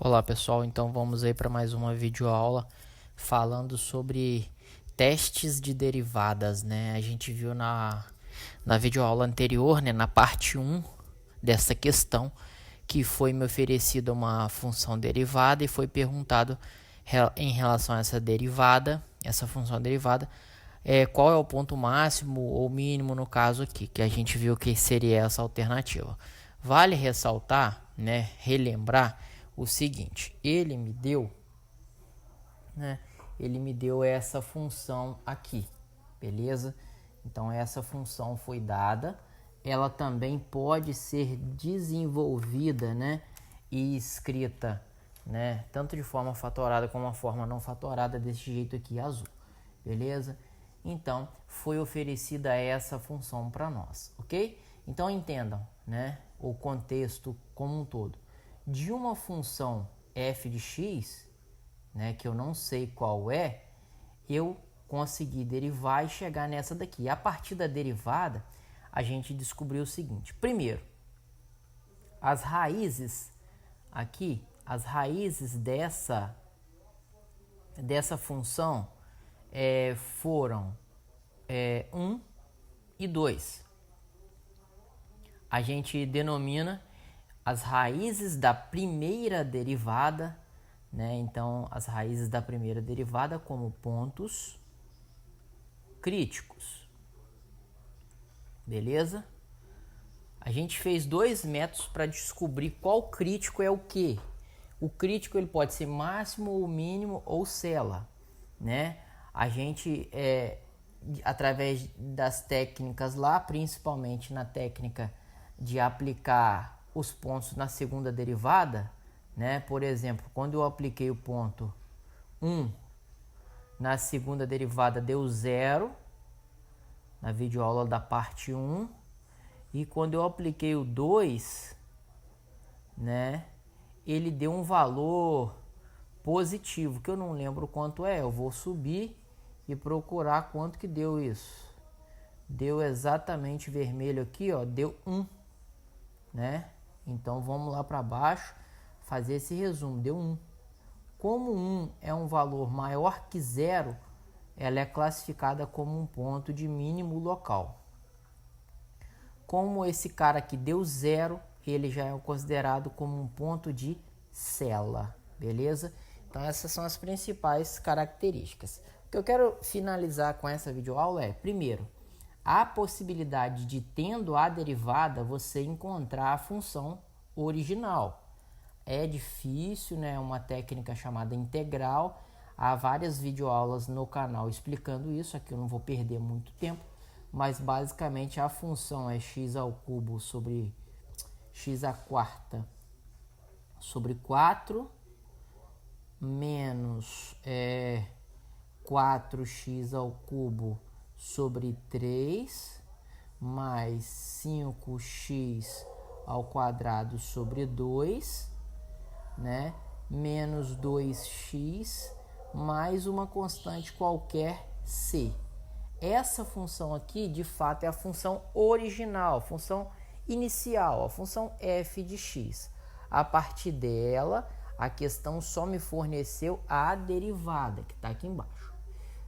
Olá pessoal, então vamos aí para mais uma videoaula falando sobre testes de derivadas, né? A gente viu na videoaula anterior, né, na parte 1 dessa questão, que foi me oferecida uma função derivada e foi perguntado em relação a essa função derivada, qual é o ponto máximo ou mínimo no caso aqui, que a gente viu que seria essa alternativa. Vale ressaltar, né, relembrar o seguinte: ele me deu essa função aqui, beleza? Então essa função foi dada, ela também pode ser desenvolvida, né, e escrita, né, tanto de forma fatorada como uma forma não fatorada, desse jeito aqui azul, beleza? Então foi oferecida essa função para nós, ok? Então entendam, né, o contexto como um todo de uma função f de x, né, que eu não sei qual é, eu consegui derivar e chegar nessa daqui. A partir da derivada, a gente descobriu o seguinte: primeiro, as raízes aqui, as raízes dessa função foram 1 e 2. A gente denomina as raízes da primeira derivada, né? Então, as raízes da primeira derivada como pontos críticos. Beleza? A gente fez dois métodos para descobrir qual crítico é o quê. O crítico ele pode ser máximo ou mínimo ou cela, né? A gente, através das técnicas lá, principalmente na técnica de aplicar os pontos na segunda derivada, né? Por exemplo, quando eu apliquei o ponto 1 na segunda derivada deu 0, na videoaula da parte 1, e quando eu apliquei o 2, né, ele deu um valor positivo, que eu não lembro quanto é, eu vou subir e procurar quanto que deu isso. Deu exatamente vermelho aqui, ó, deu 1, né? Então vamos lá para baixo fazer esse resumo, deu 1. Como 1 é um valor maior que 0, ela é classificada como um ponto de mínimo local. Como esse cara aqui deu 0, ele já é considerado como um ponto de cela, beleza? Então essas são as principais características. O que eu quero finalizar com essa videoaula é, primeiro, a possibilidade de, tendo a derivada, você encontrar a função original. É difícil, né? Uma técnica chamada integral. Há várias videoaulas no canal explicando isso. Aqui eu não vou perder muito tempo, mas basicamente a função é x ao cubo sobre x à quarta sobre 4 menos 4x ao cubo sobre 3 mais 5x ao quadrado sobre 2, né? Menos 2x mais uma constante qualquer c. Essa função aqui, de fato, é a função original, a função inicial, a função f de x. A partir dela, a questão só me forneceu a derivada, que está aqui embaixo.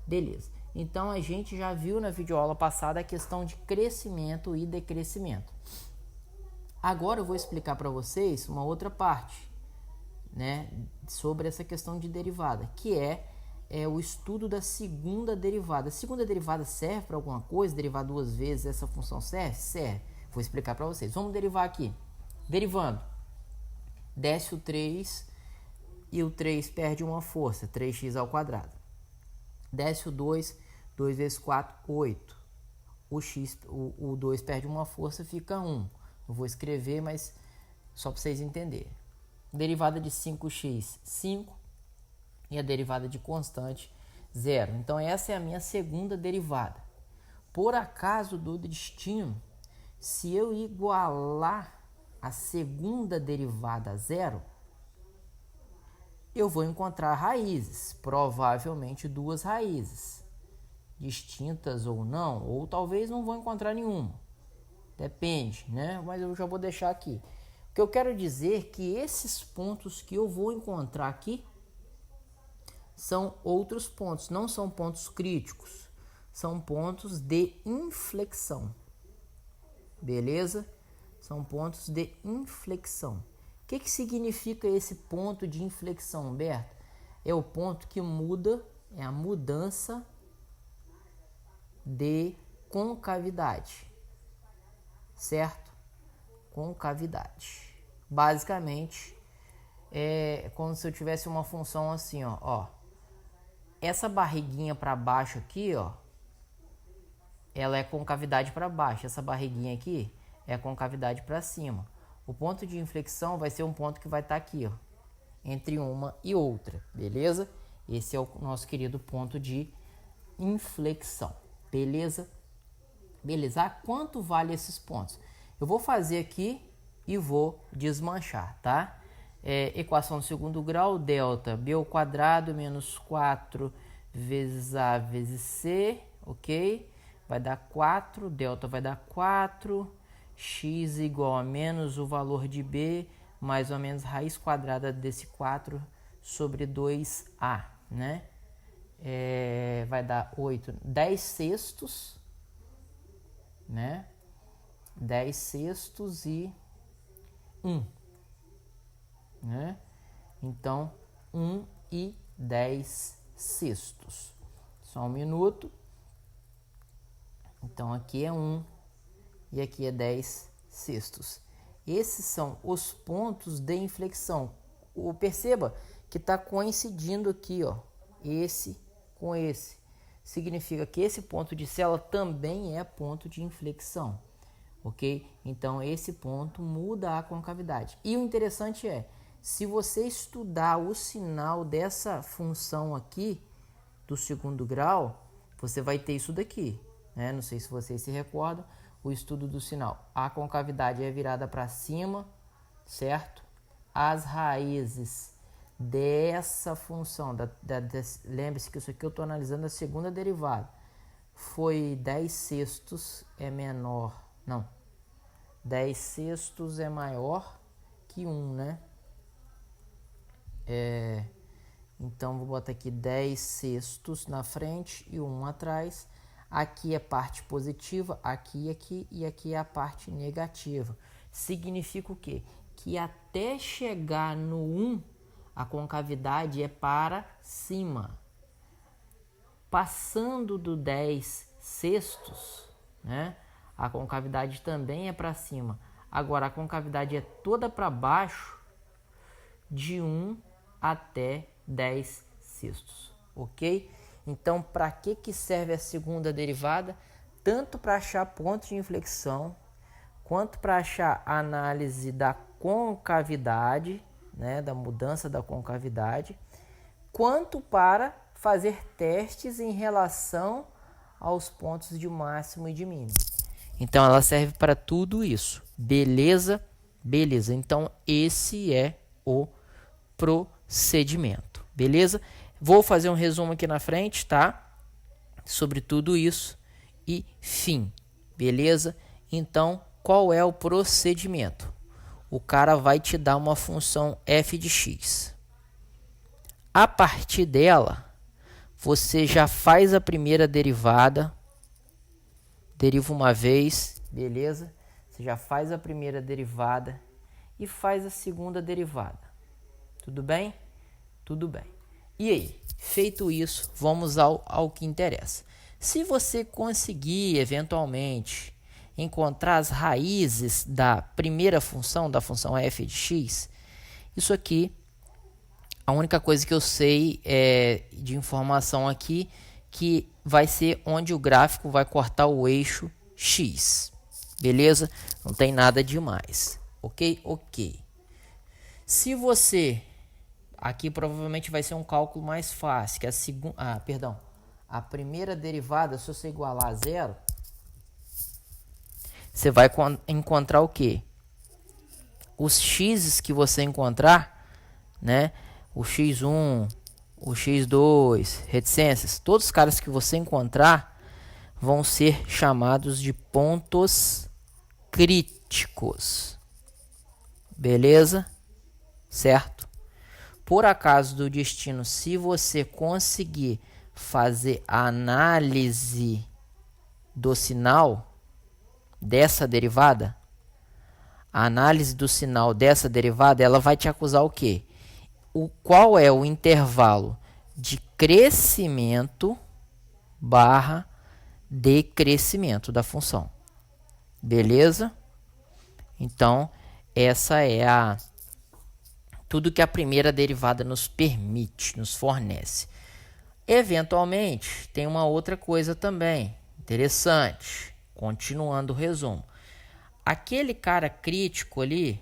Beleza. Então, a gente já viu na videoaula passada a questão de crescimento e decrescimento. Agora eu vou explicar para vocês uma outra parte, né, sobre essa questão de derivada, que é o estudo da segunda derivada. A segunda derivada serve para alguma coisa? Derivar duas vezes essa função serve? Serve. Vou explicar para vocês. Vamos derivar aqui. Derivando. Desce o 3 e o 3 perde uma força, 3x ao quadrado. Desce o 2, 2 vezes 4, 8. O 2 perde uma força, fica 1. Eu vou escrever, mas só para vocês entenderem. Derivada de 5x, 5. E a derivada de constante, 0. Então essa é a minha segunda derivada. Por acaso do destino, se eu igualar a segunda derivada a 0, eu vou encontrar raízes, provavelmente duas raízes, distintas ou não, ou talvez não vou encontrar nenhuma. Depende, né? Mas eu já vou deixar aqui. O que eu quero dizer é que esses pontos que eu vou encontrar aqui são outros pontos, não são pontos críticos, são pontos de inflexão, beleza? São pontos de inflexão. O que significa esse ponto de inflexão, Humberto? É o ponto que muda, é a mudança de concavidade, certo? Concavidade. Basicamente, é como se eu tivesse uma função assim, ó. Essa barriguinha para baixo aqui, ó, ela é concavidade para baixo. Essa barriguinha aqui é concavidade para cima. O ponto de inflexão vai ser um ponto que vai estar aqui, ó, entre uma e outra, beleza? Esse é o nosso querido ponto de inflexão, beleza? Beleza, quanto vale esses pontos? Eu vou fazer aqui e vou desmanchar, tá? Equação do segundo grau, delta b ao quadrado menos 4 vezes a vezes c, ok? Vai dar 4, delta vai dar 4, x igual a menos o valor de b, mais ou menos raiz quadrada desse 4 sobre 2a, né? Vai dar 8, 10 sextos, né? 10 sextos e 1, né? Então, 1 e 10 sextos. Só um minuto. Então, aqui é 1 e aqui é 10 sextos. Esses são os pontos de inflexão. Perceba que está coincidindo aqui, ó, esse com esse. Significa que esse ponto de célula também é ponto de inflexão, ok? Então, esse ponto muda a concavidade. E o interessante é, se você estudar o sinal dessa função aqui, do segundo grau, você vai ter isso daqui, né? Não sei se vocês se recordam, o estudo do sinal. A concavidade é virada para cima, certo? As raízes dessa função, lembre-se que isso aqui eu estou analisando a segunda derivada, foi 10 sextos é menor, não, 10 sextos é maior que 1, né? Então, vou botar aqui 10 sextos na frente e 1 atrás. Aqui é parte positiva, aqui e aqui é a parte negativa. Significa o quê? Que até chegar no 1, a concavidade é para cima. Passando do 10 sextos, né? A concavidade também é para cima. Agora, a concavidade é toda para baixo, de 1 até 10 sextos, ok? Então, para que serve a segunda derivada? Tanto para achar ponto de inflexão, quanto para achar a análise da concavidade, né, da mudança da concavidade, quanto para fazer testes em relação aos pontos de máximo e de mínimo. Então, ela serve para tudo isso, beleza? Beleza, então esse é o procedimento, beleza? Vou fazer um resumo aqui na frente, tá? Sobre tudo isso e fim, beleza? Então, qual é o procedimento? O cara vai te dar uma função f de x. A partir dela, você já faz a primeira derivada, deriva uma vez, beleza? Você já faz a primeira derivada e faz a segunda derivada. Tudo bem? Tudo bem. E aí, feito isso, vamos ao que interessa. Se você conseguir, eventualmente, encontrar as raízes da primeira função, da função f de x, isso aqui, a única coisa que eu sei de informação aqui, que vai ser onde o gráfico vai cortar o eixo x. Beleza? Não tem nada demais. Ok? Ok. Se você... Aqui provavelmente vai ser um cálculo mais fácil, que a segunda... A primeira derivada, se você igualar a zero, você vai encontrar o quê? Os x's que você encontrar, né? O x1, o x2, reticências, todos os caras que você encontrar vão ser chamados de pontos críticos. beleza? Certo? Por acaso do destino, se você conseguir fazer a análise do sinal dessa derivada, a análise do sinal dessa derivada, ela vai te acusar o quê? Qual é o intervalo de crescimento barra decrescimento da função. Beleza? Então, essa é tudo que a primeira derivada nos permite, nos fornece. Eventualmente, tem uma outra coisa também interessante. Continuando o resumo. Aquele cara crítico ali,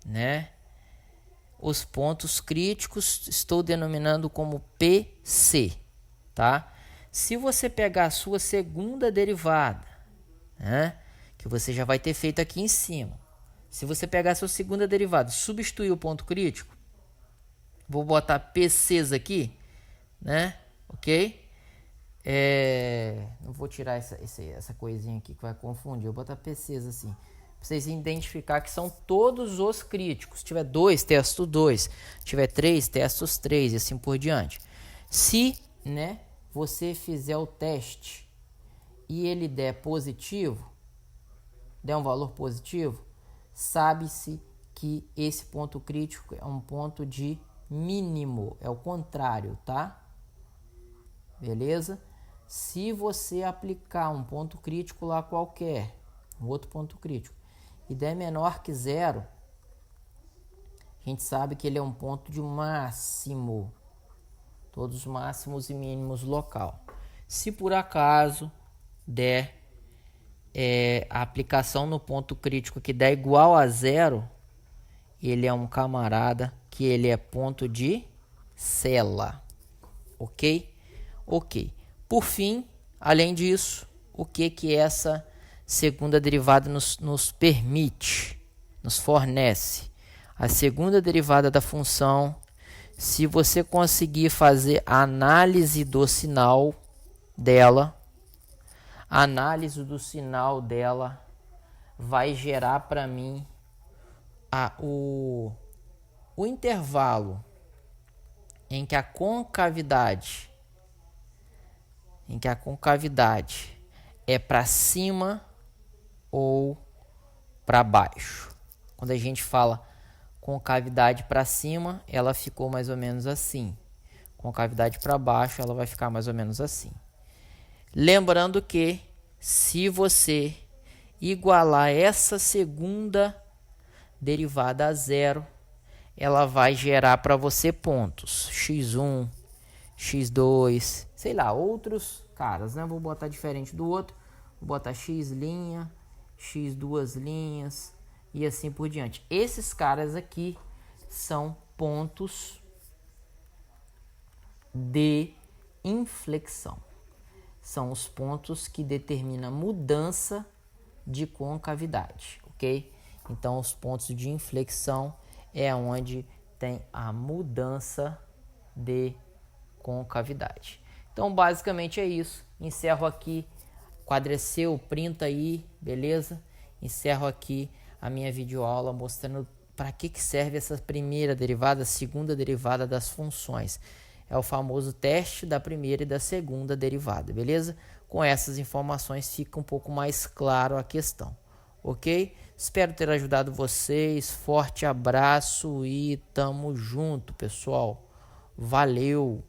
né? Os pontos críticos estou denominando como PC, tá? Se você pegar a sua segunda derivada, né? Que você já vai ter feito aqui em cima. Se você pegar a sua segunda derivada e substituir o ponto crítico, vou botar PCs aqui, né? Ok? Não vou tirar essa coisinha aqui que vai confundir. Eu vou botar PCs assim. Pra vocês identificar que são todos os críticos. Se tiver 2, testo 2. Se tiver 3, testos 3 e assim por diante. Se, né, você fizer o teste e ele der positivo, der um valor positivo, sabe-se que esse ponto crítico é um ponto de mínimo. É o contrário, tá? Beleza? Se você aplicar um ponto crítico lá qualquer, um outro ponto crítico, e der menor que 0, a gente sabe que ele é um ponto de máximo. Todos os máximos e mínimos local. Se por acaso der a aplicação no ponto crítico que der igual a 0, ele é um camarada que ele é ponto de cela. Ok? Ok. Por fim, além disso, o que essa segunda derivada nos permite, nos fornece? A segunda derivada da função, se você conseguir fazer a análise do sinal dela, a análise do sinal dela vai gerar para mim o intervalo em que a concavidade é para cima ou para baixo. Quando a gente fala concavidade para cima, ela ficou mais ou menos assim. Concavidade para baixo, ela vai ficar mais ou menos assim. Lembrando que se você igualar essa segunda derivada a 0, ela vai gerar para você pontos x1, x2, sei lá, outros caras, né? Vou botar diferente do outro, vou botar x', x2 linhas e assim por diante. Esses caras aqui são pontos de inflexão. São os pontos que determinam a mudança de concavidade, ok? Então, os pontos de inflexão é onde tem a mudança de concavidade. Então, basicamente é isso. Encerro aqui. Quadreceu, printa aí, beleza? Encerro aqui a minha videoaula mostrando para que serve essa primeira derivada, segunda derivada das funções. É o famoso teste da primeira e da segunda derivada, beleza? Com essas informações fica um pouco mais claro a questão, ok? Espero ter ajudado vocês. Forte abraço e tamo junto, pessoal. Valeu!